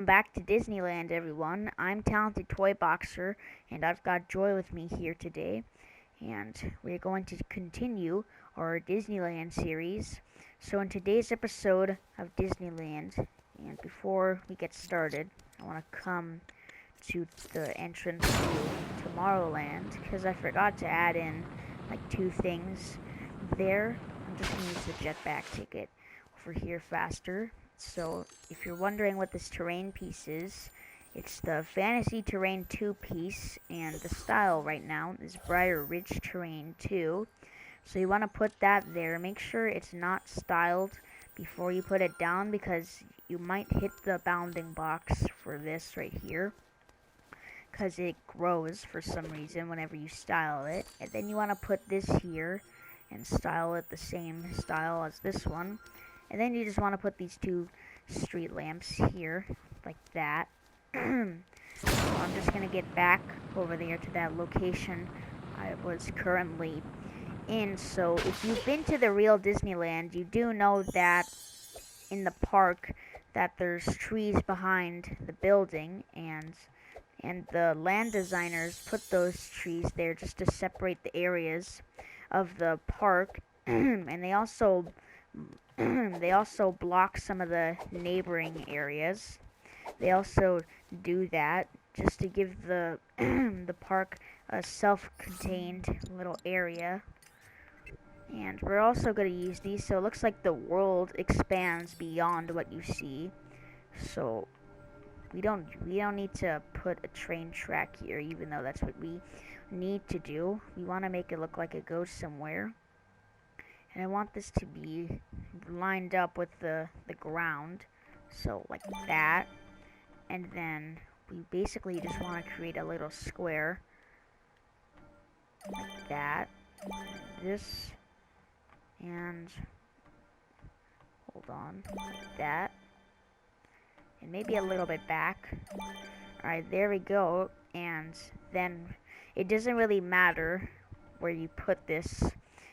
Back to Disneyland, everyone. I'm Talented Toy Boxer, and I've got Joy with me here today. And we're going to continue our Disneyland series. So, in today's episode of Disneyland, and before we get started, I want to come to the entrance to Tomorrowland because I forgot to add in like two things there. I'm just going to use the jetpack ticket over here faster. So if you're wondering what this terrain piece is, it's the Fantasy Terrain 2 piece, and the style right now is Briar Ridge Terrain 2. So you want to put that there. Make sure it's not styled before you put it down because you might hit the bounding box for this right here because it grows for some reason whenever you style it. And then you want to put this here and style it the same style as this one. And then you just want to put these two street lamps here, like that. So I'm just going to get back over there to that location I was currently in. So if you've been to the real Disneyland, you do know that in the park that there's trees behind the building, and the land designers put those trees there just to separate the areas of the park. And they also block some of the neighboring areas. They also do that just to give the the park a self-contained little area. And we're also going to use these so it looks like the world expands beyond what you see. So we don't need to put a train track here, even though that's what we need to do. We want to make it look like it goes somewhere. And I want this to be lined up with the ground, so like that. And then we basically just want to create a little square like that. This, and hold on, like that. And maybe a little bit back. Alright, there we go. And then it doesn't really matter where you put this.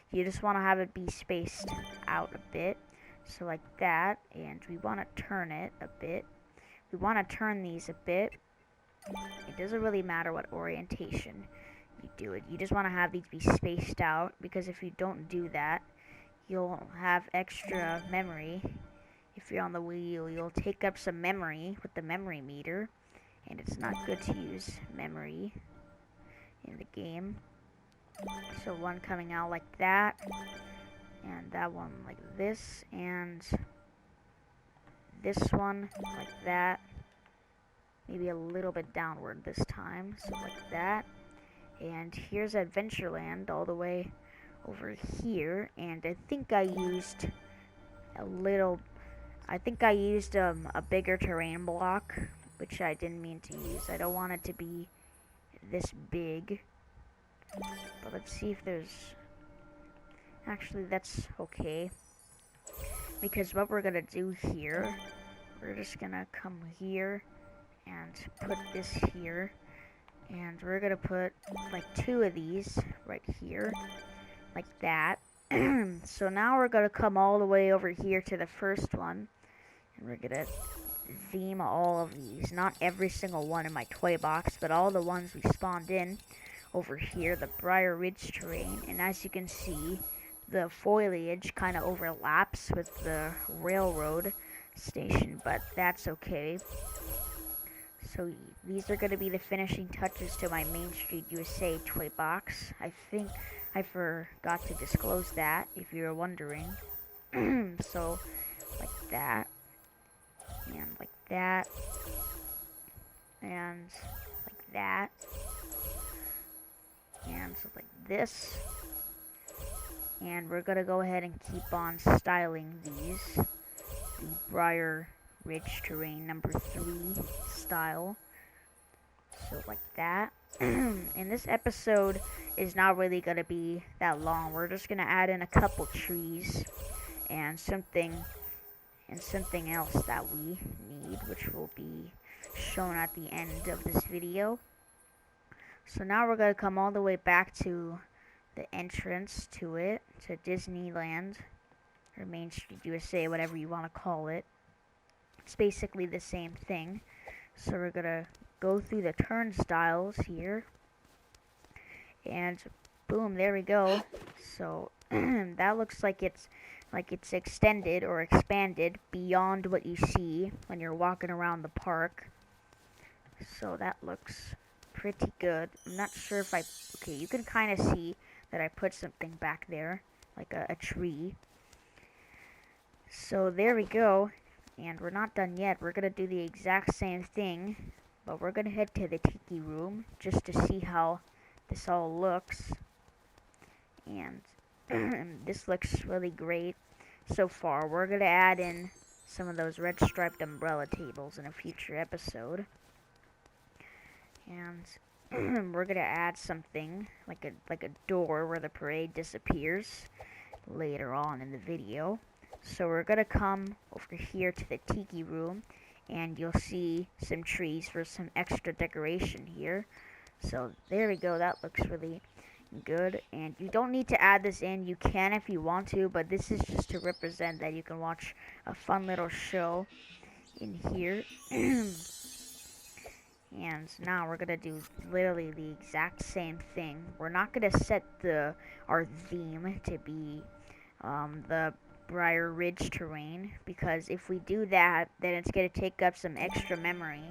You just want to have it be spaced out a bit. So like that. And we want to turn it a bit. We want to turn these a bit. It doesn't really matter what orientation you do it. You just want to have these be spaced out, because if you don't do that, you'll have extra memory. If you're on the wheel, you'll take up some memory with the memory meter, and it's not good to use memory in the game. So one coming out like that, and that one like this, and this one like that. Maybe a little bit downward this time, so like that. And here's Adventureland all the way over here, and I think I used a bigger terrain block, which I didn't mean to use. I don't want it to be this big. But let's see if there's... Actually, that's okay. Because what we're gonna do here, we're just gonna come here and put this here. And we're gonna put like two of these right here, like that. So now we're gonna come all the way over here to the first one, and we're gonna theme all of these. Not every single one in my toy box, but all the ones we spawned in over here, the Briar Ridge terrain. And as you can see, the foliage kind of overlaps with the railroad station, but that's okay. So these are going to be the finishing touches to my Main Street USA toy box. I think I forgot to disclose that, if you were wondering. So, like that, and like that, and like that, and so like this. And we're going to go ahead and keep on styling these. The Briar Ridge Terrain number 3 style. So like that. And this episode is not really going to be that long. We're just going to add in a couple trees and something else that we need, which will be shown at the end of this video. So now we're going to come all the way back to the entrance to it, to Disneyland, or Main Street USA, whatever you want to call it. It's basically the same thing. So we're gonna go through the turnstiles here, and boom, there we go. So that looks like it's extended or expanded beyond what you see when you're walking around the park. So that looks pretty good. I'm not sure if okay, you can kind of see that I put something back there, like a tree. So there we go. And we're not done yet. We're going to do the exact same thing, but we're going to head to the tiki room just to see how this all looks. And this looks really great so far. We're going to add in some of those red striped umbrella tables in a future episode. And we're going to add something like a door where the parade disappears later on in the video. So we're going to come over here to the tiki room, and you'll see some trees for some extra decoration here. So there we go, that looks really good. And you don't need to add this in, you can if you want to, but this is just to represent that you can watch a fun little show in here. And now we're going to do literally the exact same thing. We're not going to set our theme to be the Briar Ridge terrain, because if we do that, then it's going to take up some extra memory.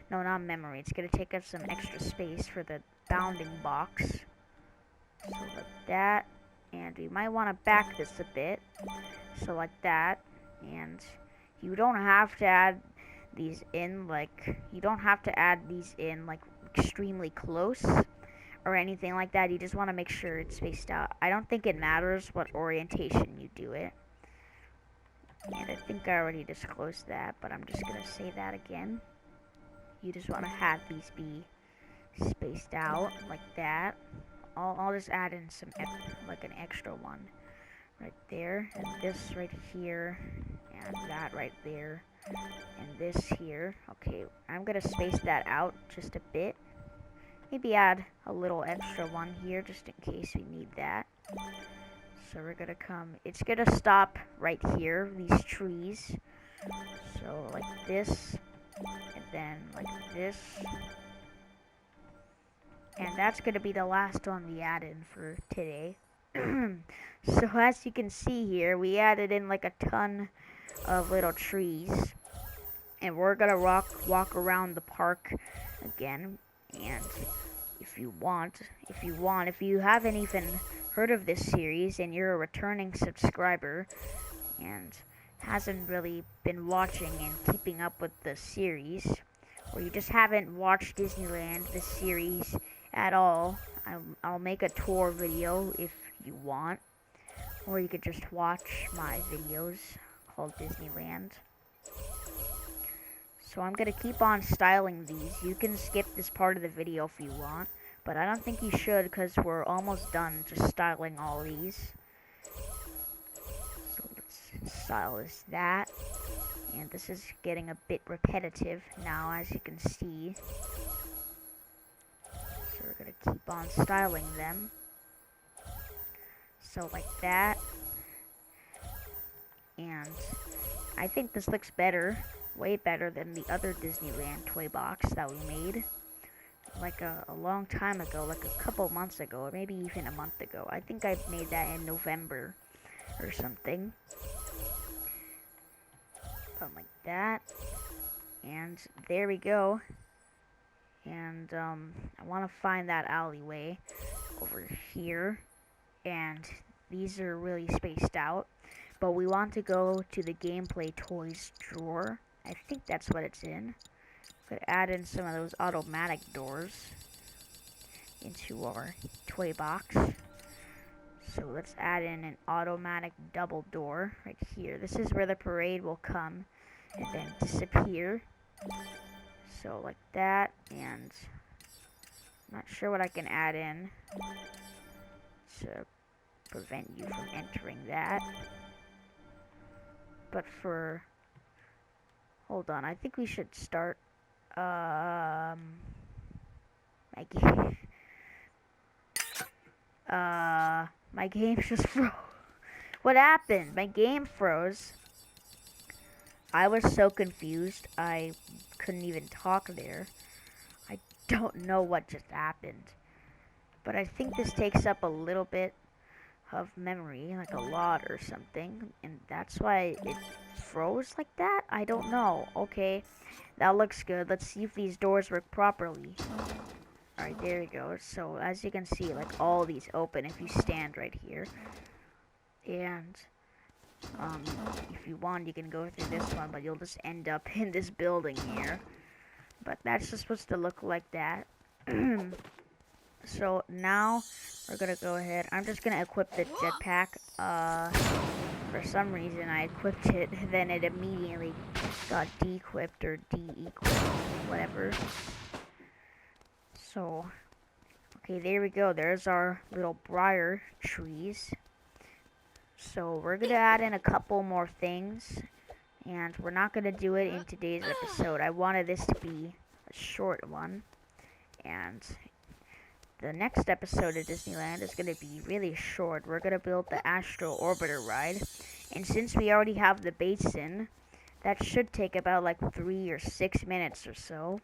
No, not memory. It's going to take up some extra space for the bounding box. So like that. And we might want to back this a bit. So like that. And you don't have to add these in extremely close or anything like that. You just want to make sure it's spaced out. I don't think it matters what orientation you do it. And I think I already disclosed that, but I'm just going to say that again. You just want to have these be spaced out like that. I'll just add in some, like an extra one right there, and this right here, and that right there, and this here. Okay, I'm going to space that out just a bit. Maybe add a little extra one here just in case we need that. So we're gonna it's gonna stop right here, these trees. So like this, and then like this. And that's gonna be the last one we add in for today. So as you can see here, we added in like a ton of little trees. And we're gonna walk around the park again. And if you haven't even heard of this series and you're a returning subscriber and hasn't really been watching and keeping up with the series, or you just haven't watched Disneyland, this series, at all, I'll make a tour video if you want, or you could just watch my videos called Disneyland. So I'm going to keep on styling these. You can skip this part of the video if you want, but I don't think you should because we're almost done just styling all these. So let's style this that. And this is getting a bit repetitive now, as you can see. So we're going to keep on styling them. So like that. And I think this looks better. Way better than the other Disneyland toy box that we made like a long time ago, like a couple months ago, or maybe even a month ago. I think I made that in November or something. Something like that. And there we go. And I want to find that alleyway over here. And these are really spaced out. But we want to go to the gameplay toys drawer. I think that's what it's in. Could add in some of those automatic doors into our toy box. So let's add in an automatic double door right here. This is where the parade will come and then disappear. So like that, and I'm not sure what I can add in to prevent you from entering that. But for, hold on, I think we should start, my game, my game just froze. What happened? My game froze. I was so confused, I couldn't even talk there. I don't know what just happened. But I think this takes up a little bit of memory, like a lot or something, and that's why it froze like that? I don't know. Okay, that looks good. Let's see if these doors work properly. Alright, there we go. So, as you can see, like, all these open if you stand right here. And, um, if you want, you can go through this one, but you'll just end up in this building here. But that's just supposed to look like that. So, now, we're gonna go ahead. I'm just gonna equip the jetpack. For some reason, I equipped it, then it immediately got de-equipped or de-equipped, whatever. So, okay, there we go. There's our little briar trees. So, we're going to add in a couple more things. And we're not going to do it in today's episode. I wanted this to be a short one. And the next episode of Disneyland is going to be really short. We're going to build the Astro Orbiter ride. And since we already have the basin, that should take about like 3 or 6 minutes or so.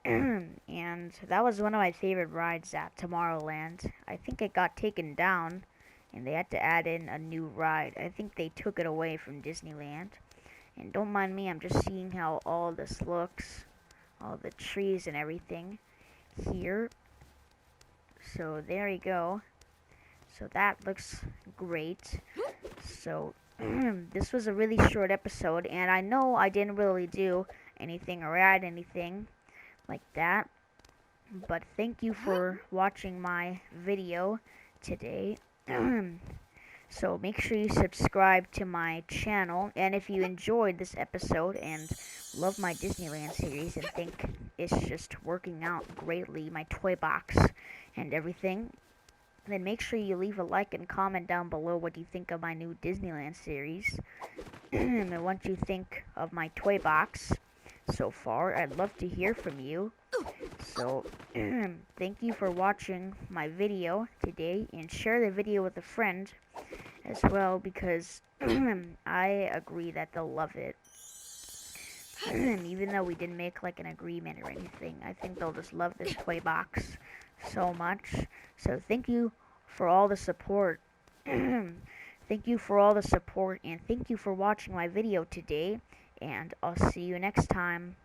And that was one of my favorite rides at Tomorrowland. I think it got taken down and they had to add in a new ride. I think they took it away from Disneyland. And don't mind me, I'm just seeing how all this looks. All the trees and everything here. So there you go. So that looks great. So this was a really short episode, and I know I didn't really do anything or add anything like that, but thank you for watching my video today. So make sure you subscribe to my channel, and if you enjoyed this episode and love my Disneyland series and think it's just working out greatly, my toy box and everything, then make sure you leave a like and comment down below what you think of my new Disneyland series and what you think of my toy box so far. I'd love to hear from you. So, thank you for watching my video today, and share the video with a friend as well, because I agree that they'll love it. Even though we didn't make like an agreement or anything, I think they'll just love this toy box so much. So thank you for all the support. Thank you for all the support, and thank you for watching my video today, and I'll see you next time.